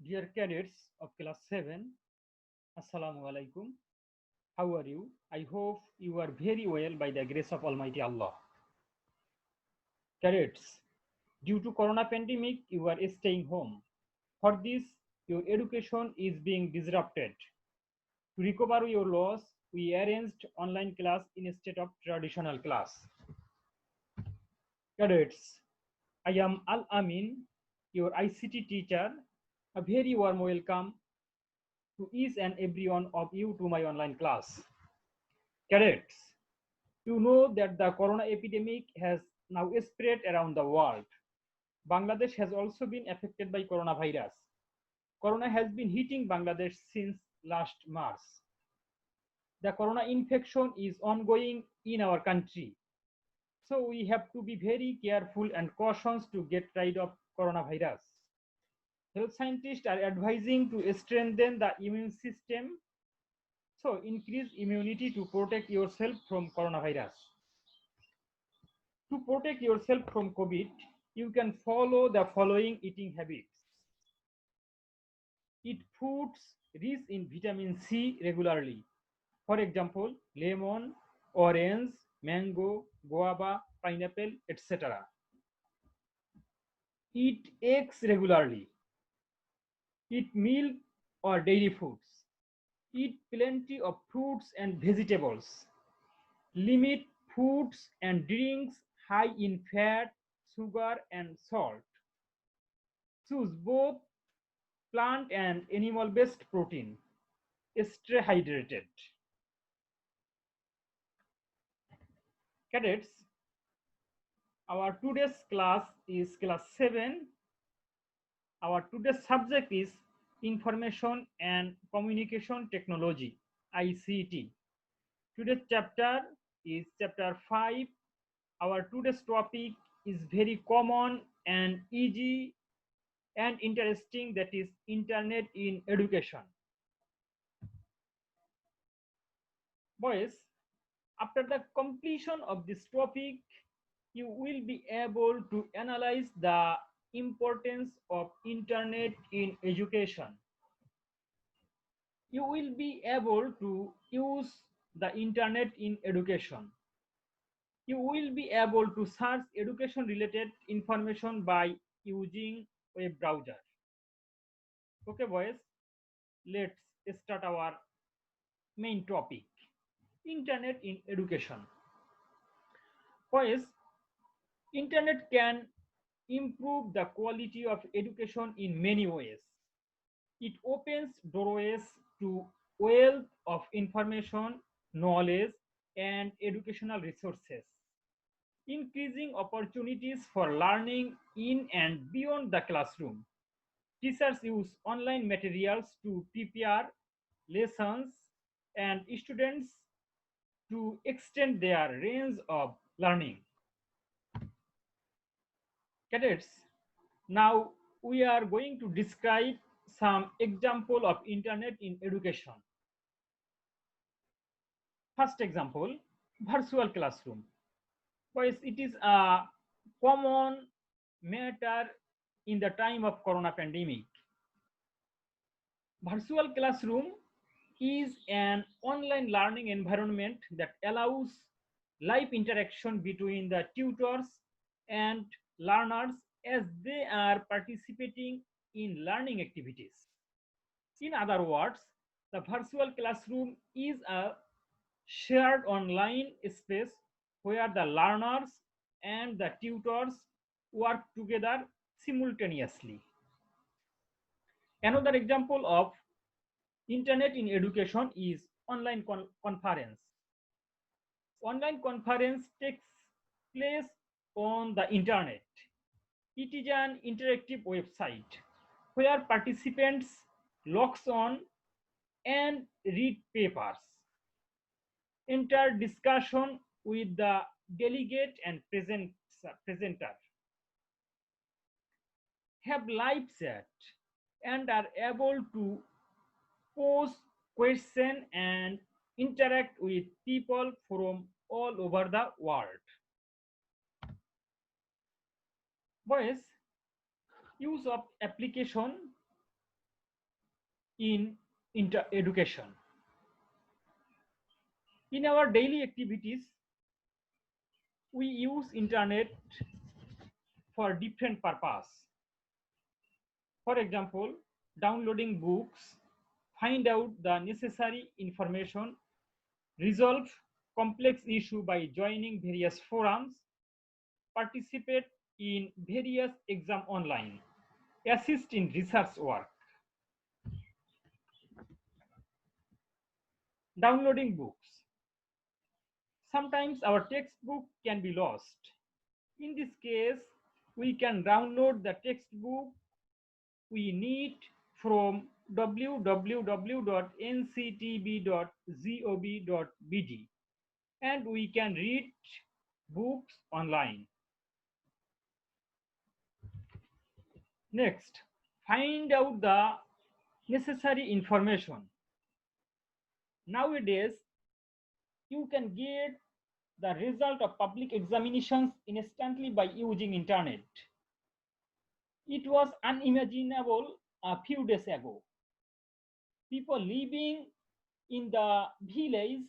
Dear cadets of class 7, Assalamu alaikum. How are you? I hope you are very well by the grace of Almighty Allah. Cadets, due to corona pandemic, you are staying home. For this, your education is being disrupted. To recover your loss, we arranged online class instead of traditional class. Cadets, I am Al Amin, your ICT teacher. A very warm welcome to each and every one of you to my online class. Cadets, you know that the corona epidemic has now spread around the world. Bangladesh has also been affected by coronavirus. Corona has been hitting Bangladesh since last March. The corona infection is ongoing in our country. So we have to be very careful and cautious to get rid of coronavirus. Health scientists are advising to strengthen the immune system. So increase immunity to protect yourself from coronavirus. To protect yourself from COVID, you can follow the following eating habits. Eat foods rich in vitamin C regularly. For example, lemon, orange, mango, guava, pineapple, etc. Eat eggs regularly. Eat milk or dairy foods. Eat plenty of fruits and vegetables. Limit foods and drinks high in fat, sugar, and salt. Choose both plant and animal-based protein. Stay hydrated. Cadets, our today's class is class 7. Our today's subject is Information and Communication Technology, ICT. Today's chapter is chapter 5. Our today's topic is very common and easy and interesting, that is Internet in Education. Boys, after the completion of this topic, you will be able to analyze the importance of Internet in education. You will be able to use the Internet in education. You will be able to search education related information by using web browser. Okay boys, let's start our main topic, Internet in education. Boys, Internet can improve the quality of education in many ways. It opens doorways to wealth of information, knowledge, and educational resources, increasing opportunities for learning in and beyond the classroom. Teachers use online materials to prepare lessons and students to extend their range of learning. Cadets, now we are going to describe some example of Internet in education. First example, virtual classroom. Boys, it is a common matter in the time of corona pandemic. Virtual classroom is an online learning environment that allows live interaction between the tutors and learners as they are participating in learning activities. In other words, the virtual classroom is a shared online space where the learners and the tutors work together simultaneously. Another example of Internet in education is online conference. Online conference takes place on the internet. It is an interactive website where participants logs on and read papers, enter discussion with the delegate and presenter, have live chat, and are able to pose questions and interact with people from all over the world. Boys, use of application in education. In our daily activities, we use internet for different purpose. For example, downloading books, find out the necessary information, resolve complex issue by joining various forums, participate in various exam online, assist in research work. Downloading books. Sometimes our textbook can be lost. In this case, we can download the textbook we need from www.nctb.gov.bg and we can read books online. Next, find out the necessary information. Nowadays, you can get the result of public examinations instantly by using internet. It was unimaginable a few days ago. People living in the village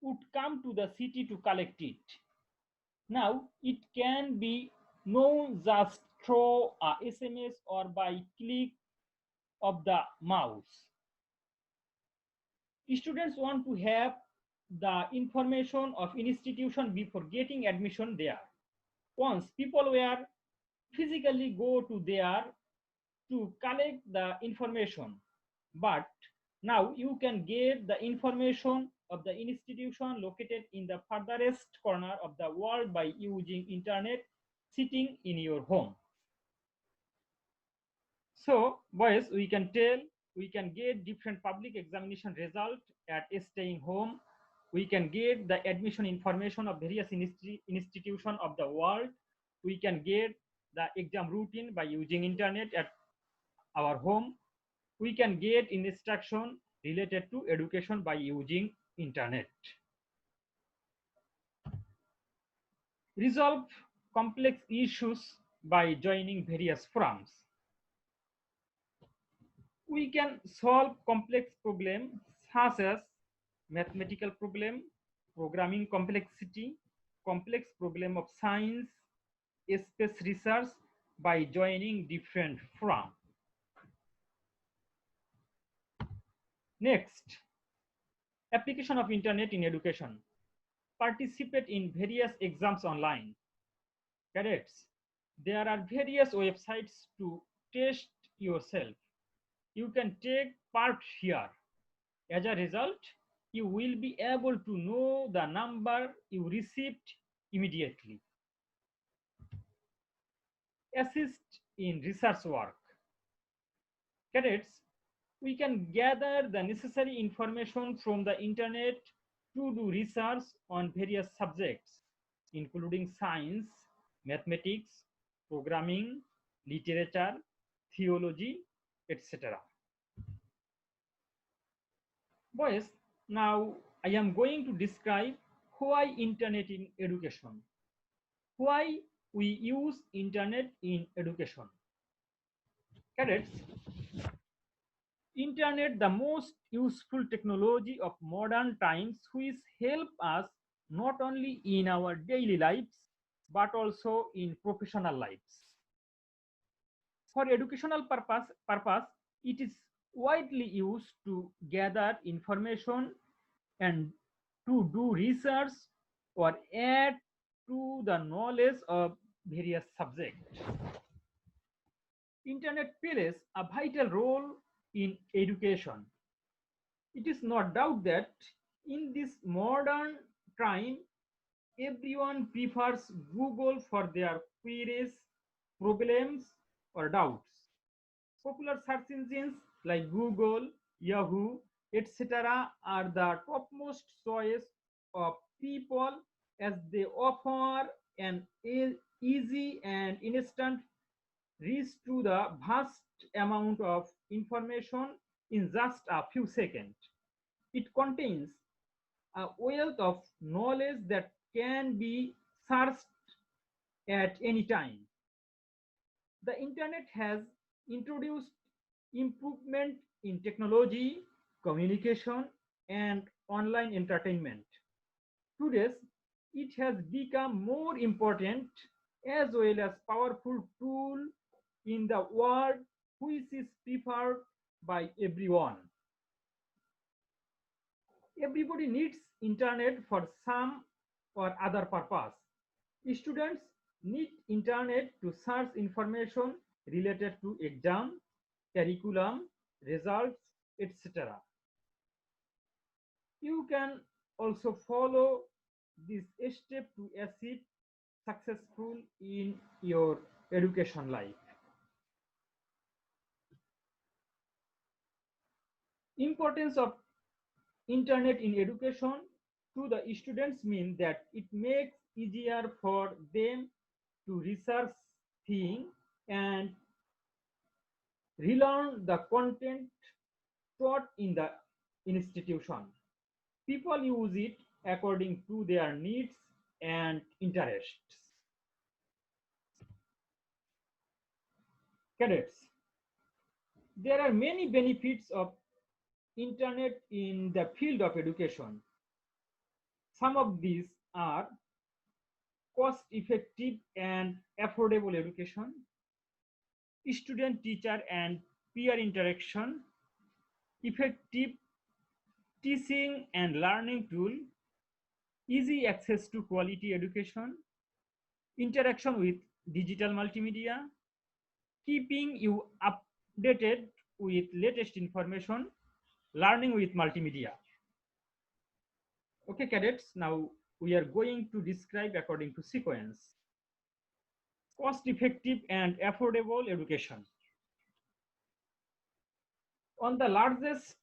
would come to the city to collect it. Now it can be known just through a SMS or by click of the mouse. Students want to have the information of institution before getting admission there. Once people were physically go to there to collect the information, but now you can get the information of the institution located in the furthest corner of the world by using internet sitting in your home. So boys, we can tell we can get different public examination result at staying home. We can get the admission information of various institutions of the world. We can get the exam routine by using internet at our home. We can get instruction related to education by using internet. Resolve complex issues by joining various forums. We can solve complex problems such as mathematical problem, programming complexity, complex problem of science, space research by joining different forums. Next, application of internet in education. Participate in various exams online. Cadets, there are various websites to test yourself. You can take part here. As a result, you will be able to know the number you received immediately. Assist in research work. Cadets, we can gather the necessary information from the internet to do research on various subjects, including science, mathematics, programming, literature, theology, etc. Boys, now I am going to describe why internet in education. Why we use internet in education. Cadets, internet the most useful technology of modern times which help us not only in our daily lives but also in professional lives. For educational purpose, it is widely used to gather information and to do research or add to the knowledge of various subjects. Internet plays a vital role in education. It is not doubt that in this modern time, everyone prefers Google for their queries, problems, or doubts. Popular search engines like Google, Yahoo, etc. are the topmost choice of people as they offer an easy and instant reach to the vast amount of information in just a few seconds. It contains a wealth of knowledge that can be searched at any time. The internet has introduced improvement in technology, communication, and online entertainment. Today, it has become more important as well as powerful tool in the world which is preferred by everyone. Everybody needs internet for some or other purpose. Students need internet to search information related to exam, curriculum, results, etc. You can also follow this step to achieve successful in your education life. Importance of internet in education to the students mean that it makes easier for them to research things and relearn the content taught in the institution. People use it according to their needs and interests. Cadets, there are many benefits of internet in the field of education. Some of these are cost-effective and affordable education, student, teacher, and peer interaction, effective teaching and learning tool, easy access to quality education, interaction with digital multimedia, keeping you updated with latest information, learning with multimedia. Okay, cadets, now we are going to describe according to sequence. Cost-effective and affordable education. On the largest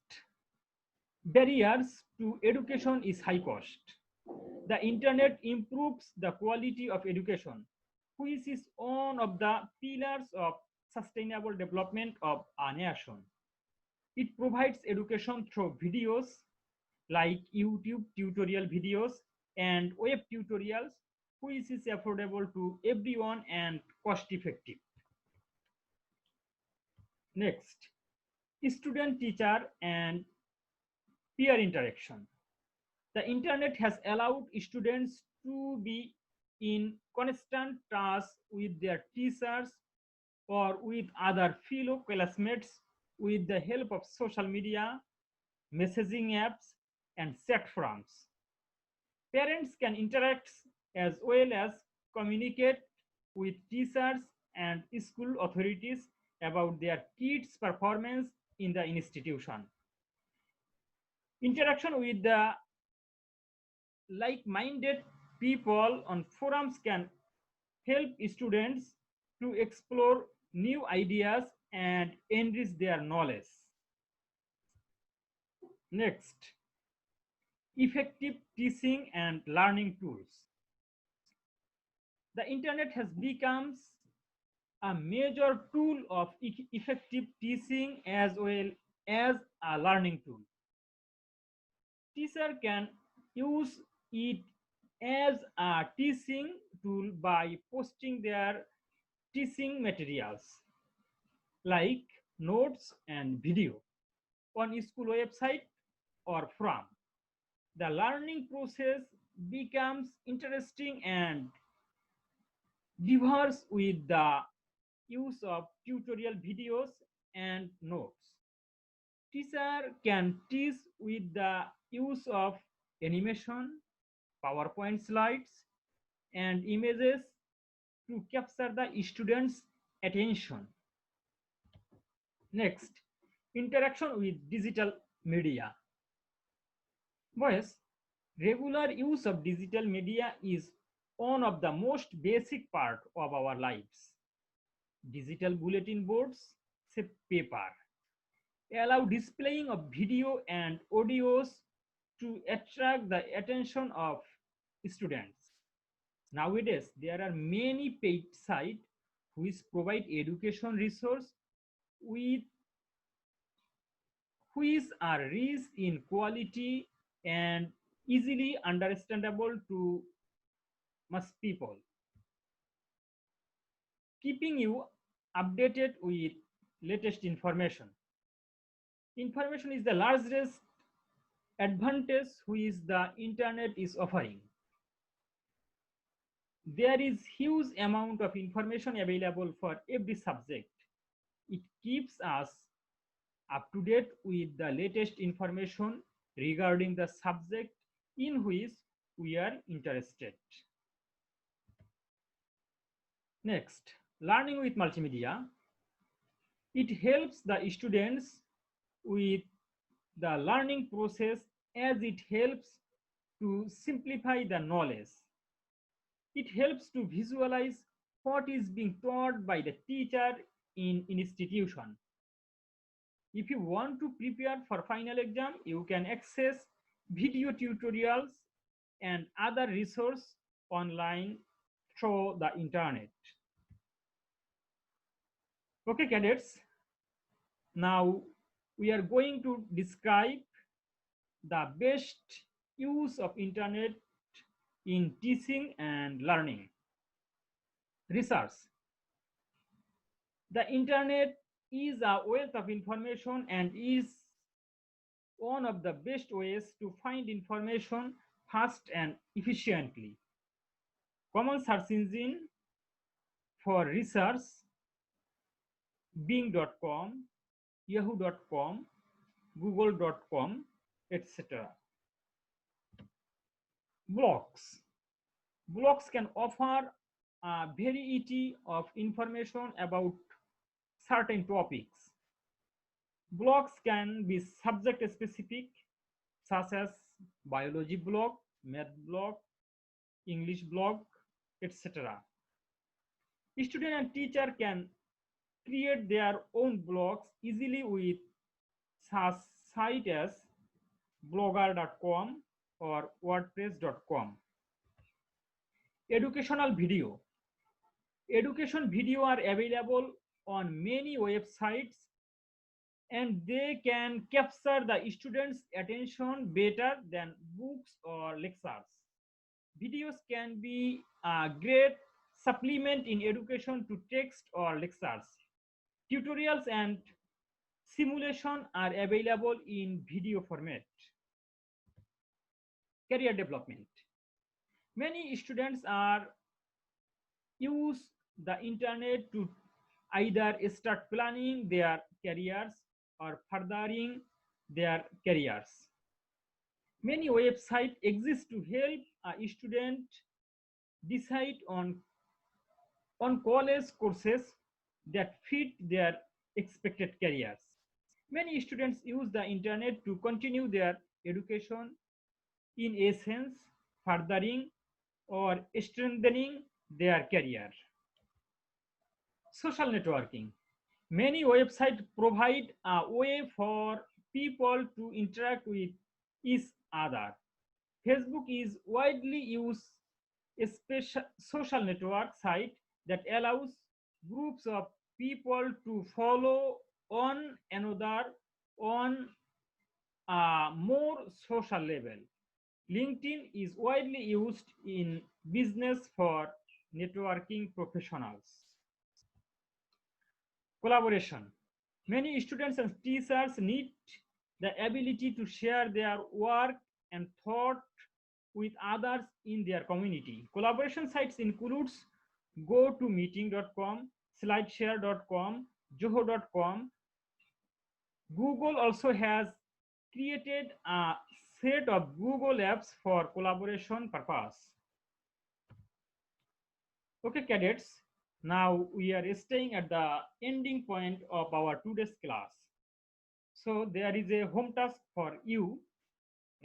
barriers to education is high cost. The internet improves the quality of education, which is one of the pillars of sustainable development of a nation. It provides education through videos like YouTube tutorial videos and web tutorials, which is affordable to everyone and cost effective. Next, student, teacher, and peer interaction. The internet has allowed students to be in constant touch with their teachers or with other fellow classmates with the help of social media, messaging apps, and chat forums. Parents can interact as well as communicate with teachers and school authorities about their kids' performance in the institution. Interaction with the like-minded people on forums can help students to explore new ideas and enrich their knowledge. Next, effective teaching and learning tools. The internet has become a major tool of effective teaching as well as a learning tool. Teacher can use it as a teaching tool by posting their teaching materials like notes and video on school website or forum. The learning process becomes interesting and diverse with the use of tutorial videos and notes. Teacher can teach with the use of animation, PowerPoint slides, and images to capture the student's attention. Next, interaction with digital media. Boys, regular use of digital media is one of the most basic part of our lives. Digital bulletin boards, say paper, allow displaying of video and audios to attract the attention of students. Nowadays, there are many paid sites which provide education resources which are rich in quality and easily understandable to most people, keeping you updated with latest information. Information is the largest advantage which the internet is offering. There is huge amount of information available for every subject. It keeps us up to date with the latest information regarding the subject in which we are interested. Next, learning with multimedia. It helps the students with the learning process as it helps to simplify the knowledge. It helps to visualize what is being taught by the teacher in institution. If you want to prepare for final exam, you can access video tutorials and other resources online through the internet. Okay, cadets. Now we are going to describe the best use of internet in teaching and learning. Research. The internet is a wealth of information and is one of the best ways to find information fast and efficiently. Common search engine for research: Bing.com, Yahoo.com, Google.com, etc. Blogs. Blogs can offer a variety of information about certain topics. Blogs can be subject specific, such as biology blog, math blog, English blog, etc. Student and teacher can create their own blogs easily with such sites as blogger.com or wordpress.com. Educational video. Education video are available on many websites and they can capture the students' attention better than books or lectures. Videos can be a great supplement in education to text or lectures. Tutorials and simulation are available in video format. Career development. Many students are use the internet to either start planning their careers or furthering their careers. Many websites exist to help a student decide on college courses that fit their expected careers. Many students use the internet to continue their education, in essence, furthering or strengthening their career. Social networking. Many websites provide a way for people to interact with each other. Facebook is widely used a special social network site that allows groups of people to follow one another on a more social level. LinkedIn is widely used in business for networking professionals. Collaboration. Many students and teachers need the ability to share their work and thought with others in their community. Collaboration sites includes GoToMeeting.com, Slideshare.com, Zoho.com. Google also has created a set of Google apps for collaboration purpose. Okay, cadets, now we are staying at the ending point of our today's class. So there is a home task for you.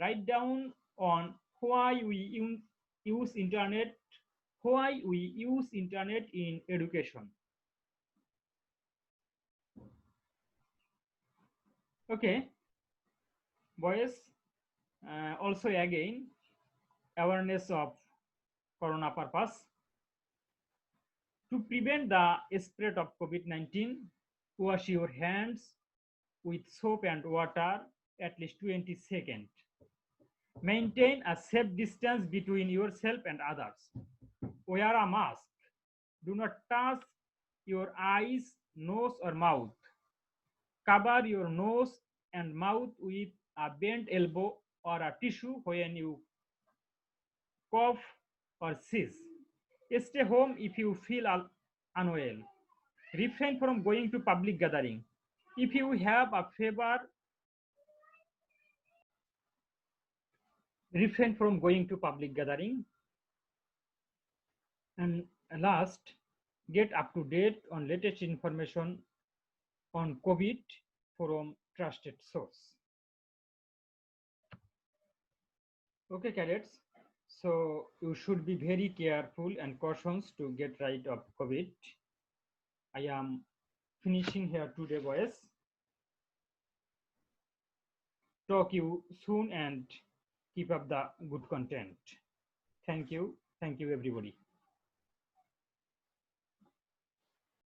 Write down on why we use internet in education. Okay, boys, also again awareness of corona purpose. To prevent the spread of COVID-19, wash your hands with soap and water at least 20 seconds. Maintain a safe distance between yourself and others. Wear a mask. Do not touch your eyes, nose, or mouth. Cover your nose and mouth with a bent elbow or a tissue when you cough or sneeze. Stay home if you feel unwell. Refrain from going to public gathering. If you have a fever, refrain from going to public gathering. And last, get up to date on latest information on COVID from trusted source. Okay, cadets. So you should be very careful and cautious to get rid of COVID. I am finishing here today, boys. Talk you soon and keep up the good content. Thank you. Thank you, everybody.